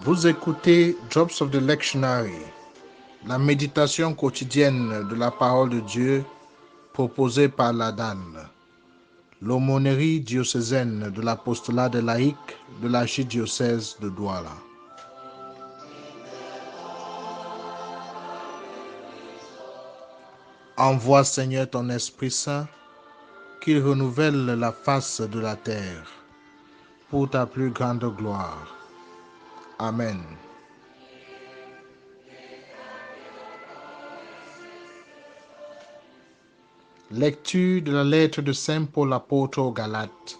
Vous écoutez Drops of the Lectionary, la méditation quotidienne de la parole de Dieu proposée par l'ADAL, l'Aumônerie Diocésaine de l'Apostolat des Laïcs de l'Archidiocèse de Douala. Envoie, Seigneur, ton Esprit Saint, qu'il renouvelle la face de la terre, pour ta plus grande gloire. Amen. Lecture de la lettre de Saint Paul apôtre aux Galates,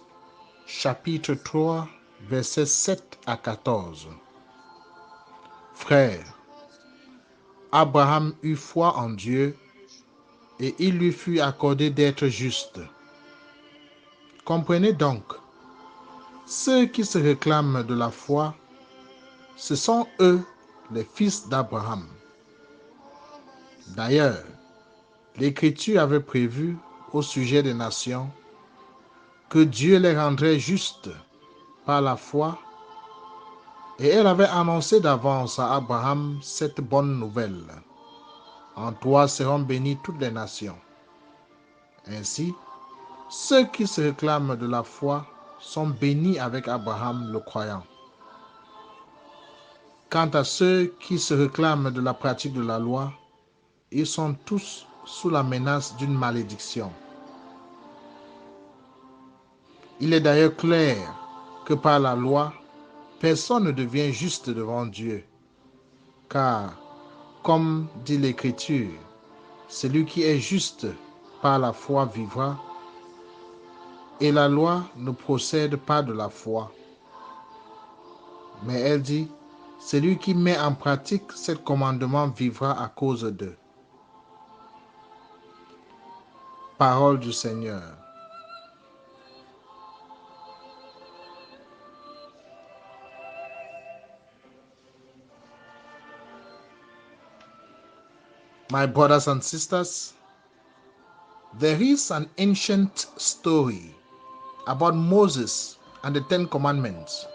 chapitre 3, versets 7 à 14. Frères, Abraham eut foi en Dieu, et il lui fut accordé d'être juste. Comprenez donc, ceux qui se réclament de la foi, ce sont eux les fils d'Abraham. D'ailleurs, l'Écriture avait prévu au sujet des nations que Dieu les rendrait justes par la foi, et elle avait annoncé d'avance à Abraham cette bonne nouvelle. En toi seront bénies toutes les nations. Ainsi, ceux qui se réclament de la foi sont bénis avec Abraham le croyant. Quant à ceux qui se réclament de la pratique de la loi, ils sont tous sous la menace d'une malédiction. Il est d'ailleurs clair que par la loi, personne ne devient juste devant Dieu, car, comme dit l'Écriture, celui qui est juste par la foi vivra, et la loi ne procède pas de la foi. Mais elle dit, celui qui met en pratique ces commandements vivra à cause d'eux. Parole du Seigneur. My brothers and sisters, there is an ancient story about Moses and the Ten Commandments.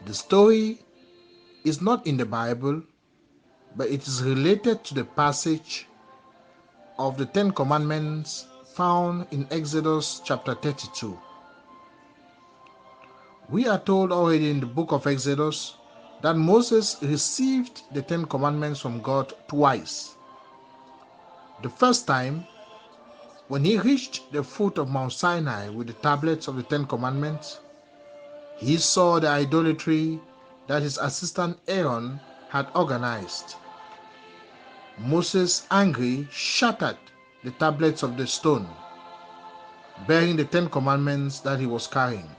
The story is not in the Bible, but it is related to the passage of the Ten Commandments found in Exodus chapter 32. We are told already in the book of Exodus that Moses received the Ten Commandments from God twice. The first time, when he reached the foot of Mount Sinai with the tablets of the Ten Commandments, he saw the idolatry that his assistant Aaron had organized. Moses, angry, shattered the tablets of the stone, bearing the Ten Commandments that he was carrying.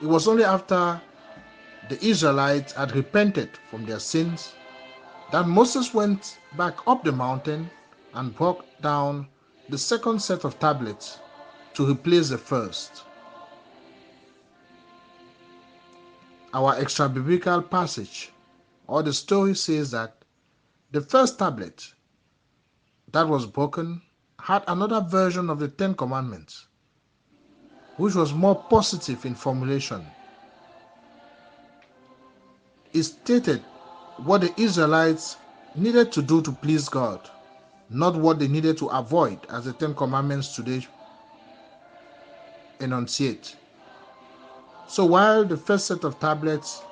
It was only after the Israelites had repented from their sins that Moses went back up the mountain and brought down the second set of tablets to replace the first. Our extra-biblical passage or the story says that the first tablet that was broken had another version of the Ten Commandments, which was more positive in formulation. It stated what the Israelites needed to do to please God, not what they needed to avoid, as the Ten Commandments today enunciate. So while the first set of tablets,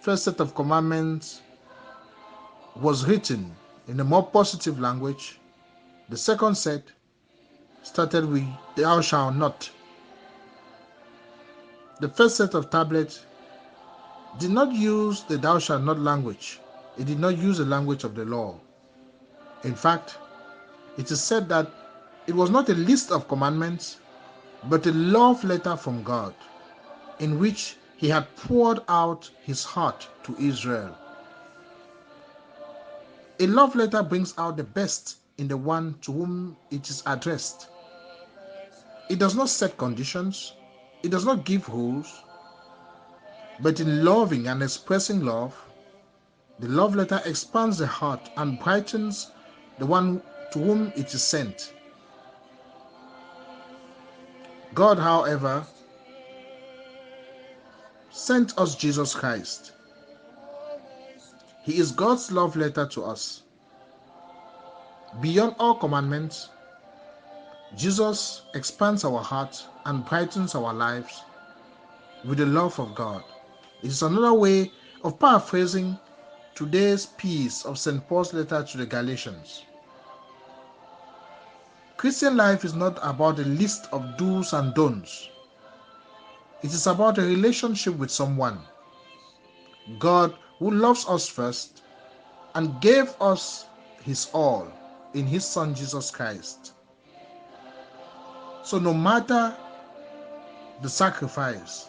first set of commandments was written in a more positive language, the second set started with thou shalt not. The first set of tablets did not use the thou shalt not language. It did not use the language of the law. In fact, it is said that it was not a list of commandments, but a love letter from God, in which he had poured out his heart to Israel. A love letter brings out the best in the one to whom it is addressed. It does not set conditions, it does not give rules, but in loving and expressing love, the love letter expands the heart and brightens the one to whom it is sent. God, however, sent us Jesus Christ. He is God's love letter to us. Beyond all commandments, Jesus expands our heart and brightens our lives with the love of God. It is another way of paraphrasing today's piece of St. Paul's letter to the Galatians. Christian life is not about a list of do's and don'ts. It is about a relationship with someone, God, who loves us first and gave us his all in his Son Jesus Christ. So no matter the sacrifice,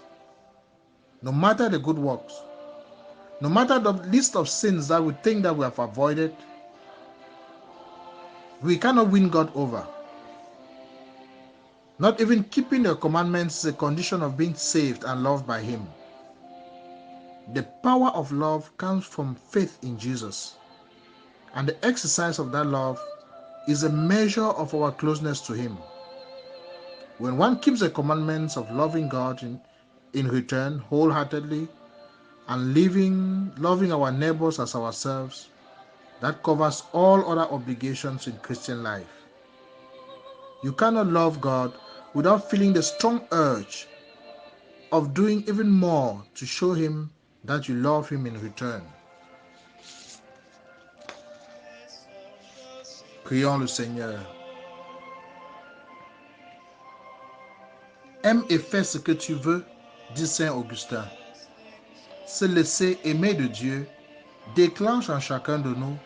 no matter the good works, no matter the list of sins that we think that we have avoided, we cannot win God over. Not even keeping the commandments is a condition of being saved and loved by him. The power of love comes from faith in Jesus, and the exercise of that love is a measure of our closeness to him. When one keeps the commandments of loving God in return wholeheartedly and loving our neighbors as ourselves, that covers all other obligations in Christian life. You cannot love God without feeling the strong urge of doing even more to show him that you love him in return. Prions le Seigneur. Aime et fais ce que tu veux, dit Saint Augustin. Se laisser aimer de Dieu déclenche en chacun de nous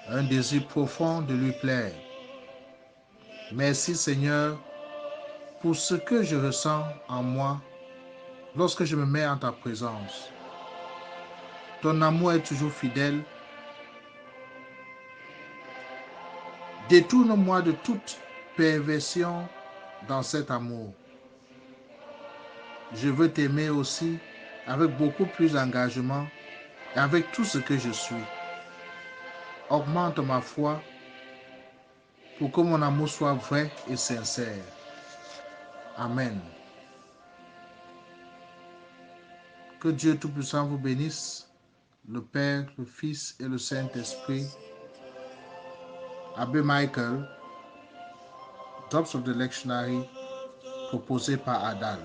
un désir profond de lui plaire. Merci Seigneur pour ce que je ressens en moi lorsque je me mets en ta présence. Ton amour est toujours fidèle. Détourne-moi de toute perversion dans cet amour. Je veux t'aimer aussi avec beaucoup plus d'engagement et avec tout ce que je suis. Augmente ma foi pour que mon amour soit vrai et sincère. Amen. Que Dieu Tout-Puissant vous bénisse, le Père, le Fils et le Saint-Esprit. Abbé Michael, Drops of the Lectionary, proposé par Adal.